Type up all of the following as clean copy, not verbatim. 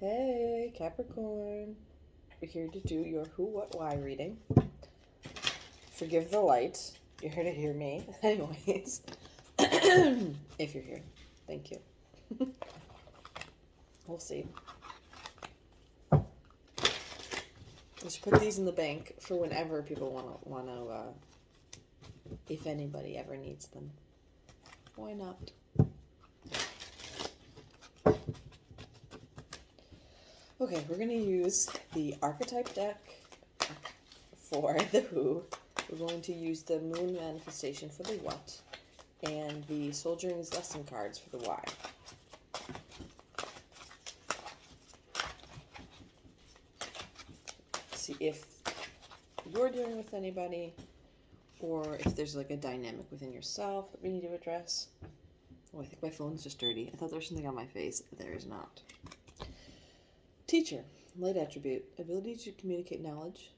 Hey, Capricorn. We're here to do your who, what, why reading. Forgive the light. You're here to hear me. Anyways, if you're here, thank you. We'll see. We should put these in the bank for whenever people want to, if anybody ever needs them. Why not? Okay, we're going to use the archetype deck for the who. We're going to use the moon manifestation for the what, and the soldiering's lesson cards for the why. See if you're dealing with anybody, or if there's like a dynamic within yourself that we need to address. Oh, I think my phone's just dirty. I thought there was something on my face. There is not. Teacher, light attribute, ability to communicate knowledge,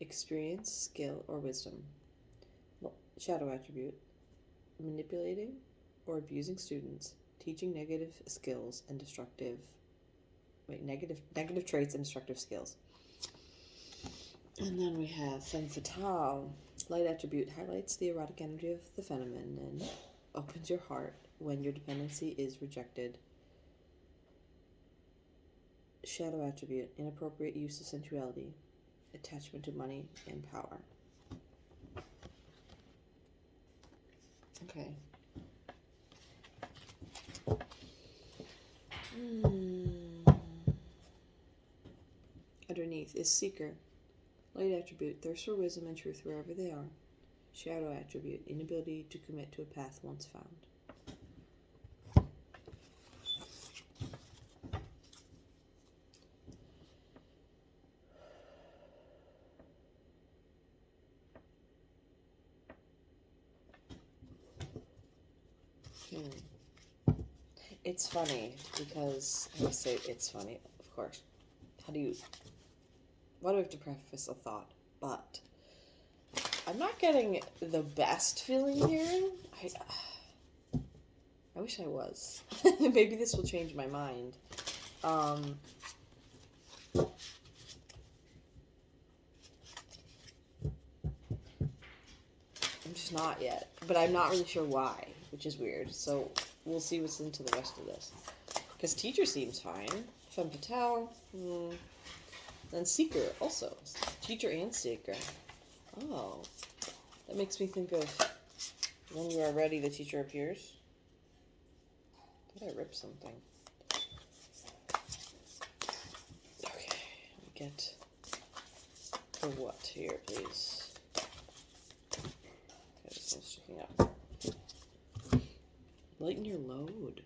experience, skill, or wisdom. Shadow attribute, manipulating or abusing students, teaching negative skills and negative traits and destructive skills. And then we have femme fatale. Light attribute highlights the erotic energy of the feminine and opens your heart when your dependency is rejected. Shadow attribute, inappropriate use of sensuality, attachment to money and power. Okay. Underneath is seeker. Light attribute, thirst for wisdom and truth wherever they are. Shadow attribute, inability to commit to a path once found. It's funny because I say it's funny, of course. Why do I have to preface a thought? But I'm not getting the best feeling here. I wish I was. Maybe this will change my mind. I'm just not yet. But I'm not really sure why, which is weird. So we'll see what's into the rest of this. Because teacher seems fine. Femme fatale. Then seeker also. Teacher and seeker. Oh. That makes me think of when you are ready, the teacher appears. Did I rip something? Okay. Let me get the what here, please. Okay, this one's sticking up. Lighten your load.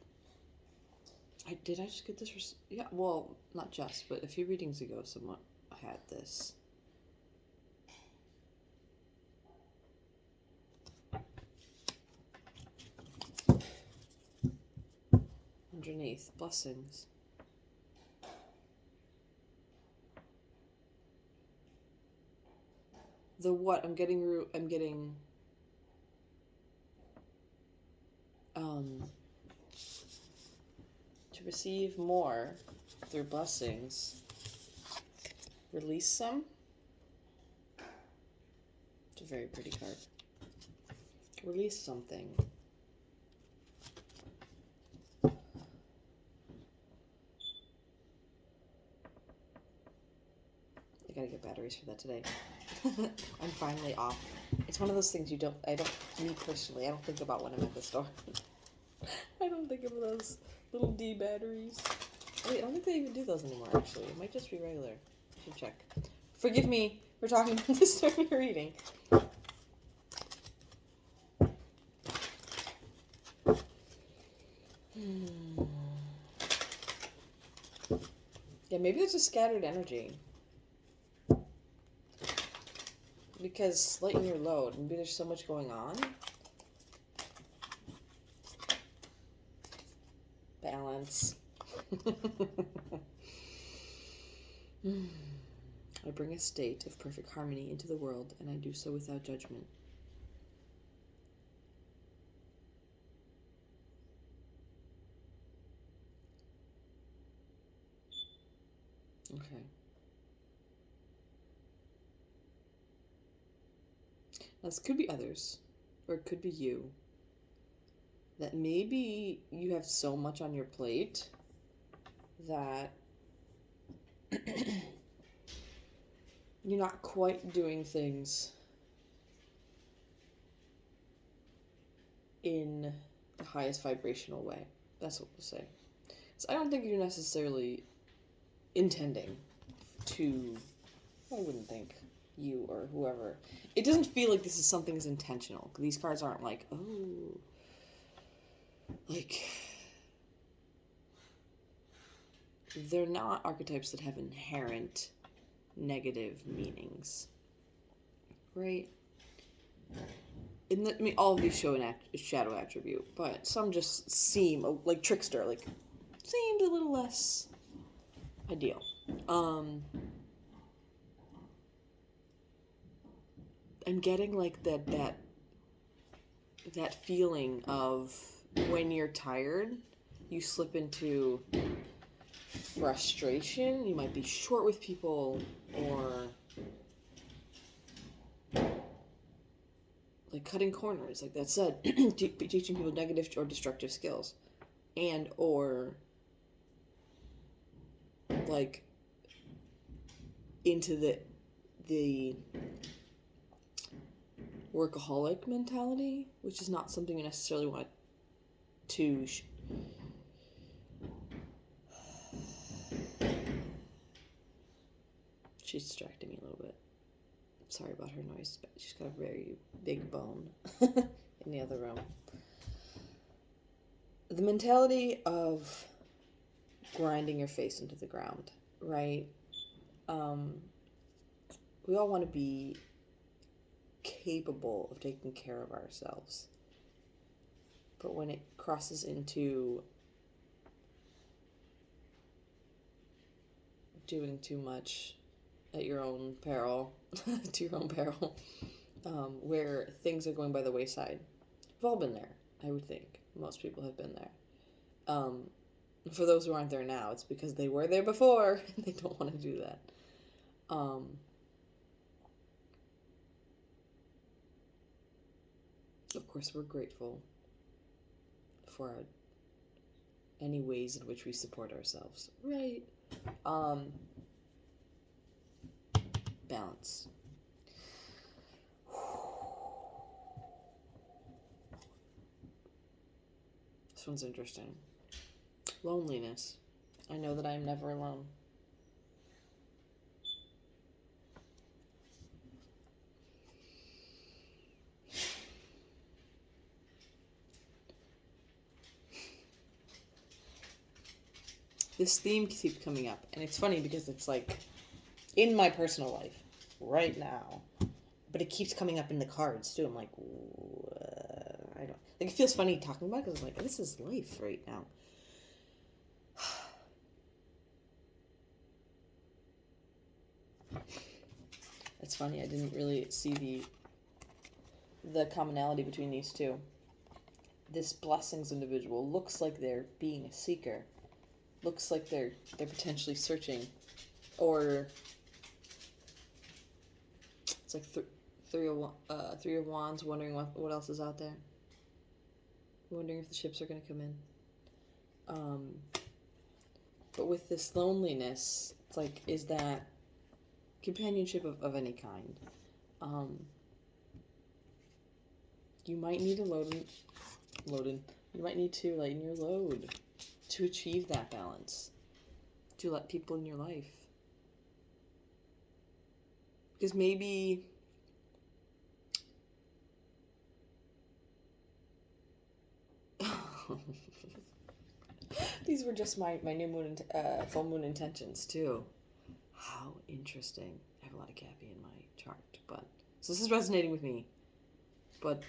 Did I just get this? Yeah, well, not just, but a few readings ago, someone had this. Underneath, blessings. The what? I'm getting to receive more through blessings. Release some. It's a very pretty card. Release something. I gotta get batteries for that today. I'm finally off. It's one of those things me personally, I don't think about when I'm at the store. I don't think of those little D batteries. Wait, I don't think they even do those anymore, actually. It might just be regular. I should check. Forgive me for talking about this during your reading. Yeah, maybe there's a scattered energy. Because lighten your load. Maybe there's so much going on. Balance. I bring a state of perfect harmony into the world, and I do so without judgment. Okay. Now, this could be others, or it could be you. That maybe you have so much on your plate that you're not quite doing things in the highest vibrational way. That's what we'll say. So I don't think you're necessarily intending to, I wouldn't think, you or whoever. It doesn't feel like this is something as intentional. These cards aren't like, oh, like, they're not archetypes that have inherent negative meanings, right? I mean, all of these show a shadow attribute, but some just seem like trickster, like seems a little less ideal. I'm getting like that feeling of when you're tired, you slip into frustration. You might be short with people, or like cutting corners, like that said, teaching people negative or destructive skills, and or like into the workaholic mentality, which is not something you necessarily want to she's distracting me a little bit. Sorry about her noise, but she's got a very big bone in the other room. The mentality of grinding your face into the ground, right? We all want to be capable of taking care of ourselves. But when it crosses into doing too much at your own peril, to your own peril, where things are going by the wayside. We've all been there, I would think. Most people have been there. For those who aren't there now, it's because they were there before and they don't want to do that. Of course, we're grateful for any ways in which we support ourselves. Right. Balance. This one's interesting. Loneliness. I know that I am never alone. This theme keeps coming up, and it's funny because it's like in my personal life right now, but it keeps coming up in the cards too. I'm like, I don't like. It feels funny talking about it because I'm like, this is life right now. It's funny. I didn't really see the commonality between these two. This blessings individual looks like they're being a seeker. Looks like they're potentially searching, or it's like three of wands, wondering what else is out there. Wondering if the ships are going to come in. But with this loneliness, it's like, is that companionship of any kind? You might need to you might need to lighten your load to achieve that balance, to let people in your life. Because maybe these were just my new moon, full moon intentions too. How interesting. I have a lot of Cappy in my chart, but so this is resonating with me. But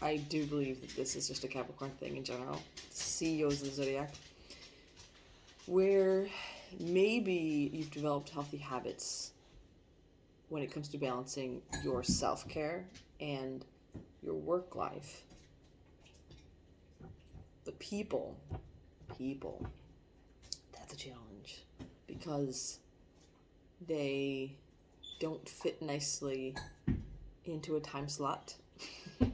I do believe that this is just a Capricorn thing in general. CEOs of the Zodiac. Where maybe you've developed healthy habits when it comes to balancing your self-care and your work life. The people, that's a challenge. because they don't fit nicely into a time slot. They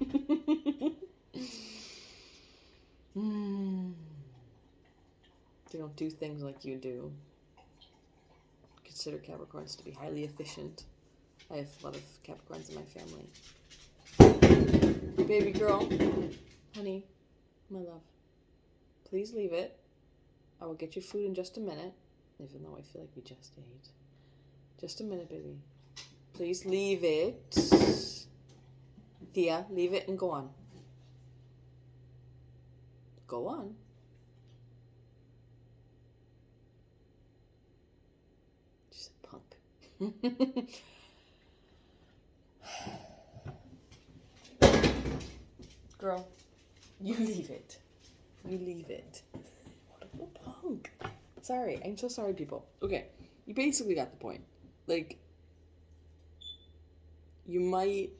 don't do things like you do. Consider Capricorns to be highly efficient. I have a lot of Capricorns in my family. Baby girl, honey, my love, please leave it. I will get you food in just a minute, even though I feel like we just ate. Just a minute, baby. Please leave it. Thea, leave it and go on. Go on. She's a punk. Girl, you leave it. You leave it. What a punk. Sorry, I'm so sorry, people. Okay, you basically got the point. Like, you might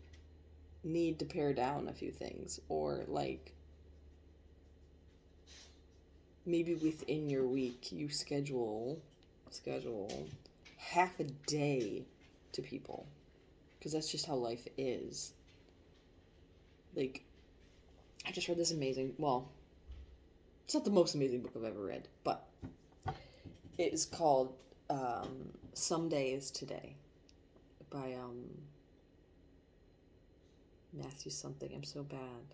need to pare down a few things, or like maybe within your week you schedule half a day to people, because that's just how life is. Like, I just read this amazing, well, it's not the most amazing book I've ever read, but it is called Someday is Today by Matthew something. I'm so bad.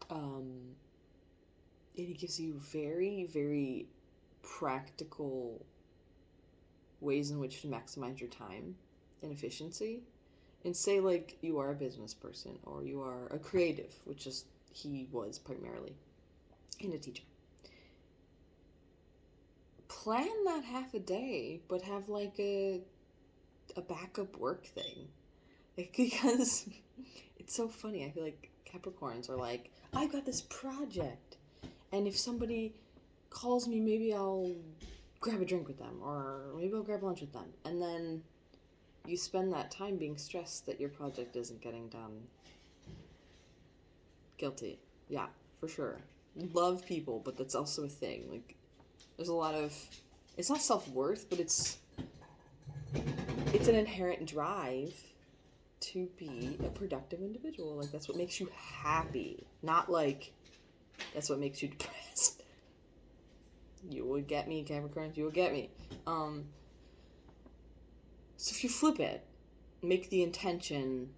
And it gives you very, very practical ways in which to maximize your time and efficiency. And say, like, you are a business person, or you are a creative, which is he was primarily, and a teacher. Plan that half a day, but have like a backup work thing. Like, because it's so funny. I feel like Capricorns are like, I've got this project, and if somebody calls me, maybe I'll grab a drink with them, or maybe I'll grab lunch with them. And then you spend that time being stressed that your project isn't getting done. Guilty. Yeah, for sure. Love people, but that's also a thing. Like, there's a lot of, it's not self-worth, but it's an inherent drive to be a productive individual. Like, that's what makes you happy, not like that's what makes you depressed. You will get me, Capricorns, you will get me. So if you flip it, make the intention,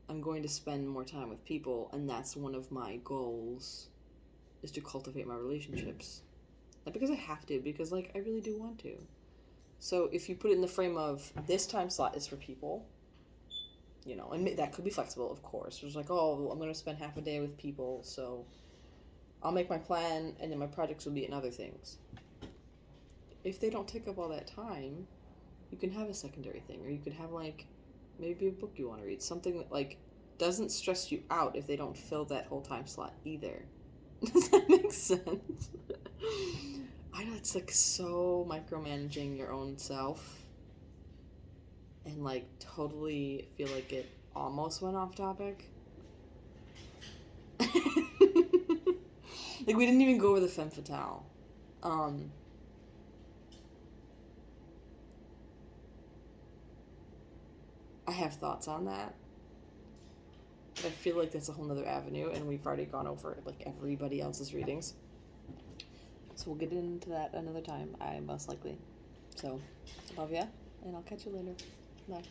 I'm going to spend more time with people, and that's one of my goals, is to cultivate my relationships. Not because I have to, because, like, I really do want to. So if you put it in the frame of, this time slot is for people, you know, and that could be flexible, of course. It's like, oh, I'm going to spend half a day with people, so I'll make my plan, and then my projects will be in other things. If they don't take up all that time, you can have a secondary thing, or you could have, like, maybe a book you want to read. Something that, like, doesn't stress you out if they don't fill that whole time slot either. Does that make sense? I know it's, like, so micromanaging your own self. And, like, totally feel like it almost went off topic. Like, we didn't even go over the femme fatale. I have thoughts on that, but I feel like that's a whole nother avenue, and we've already gone over, like, everybody else's readings. So we'll get into that another time, I most likely. So, love ya, and I'll catch you later. Bye.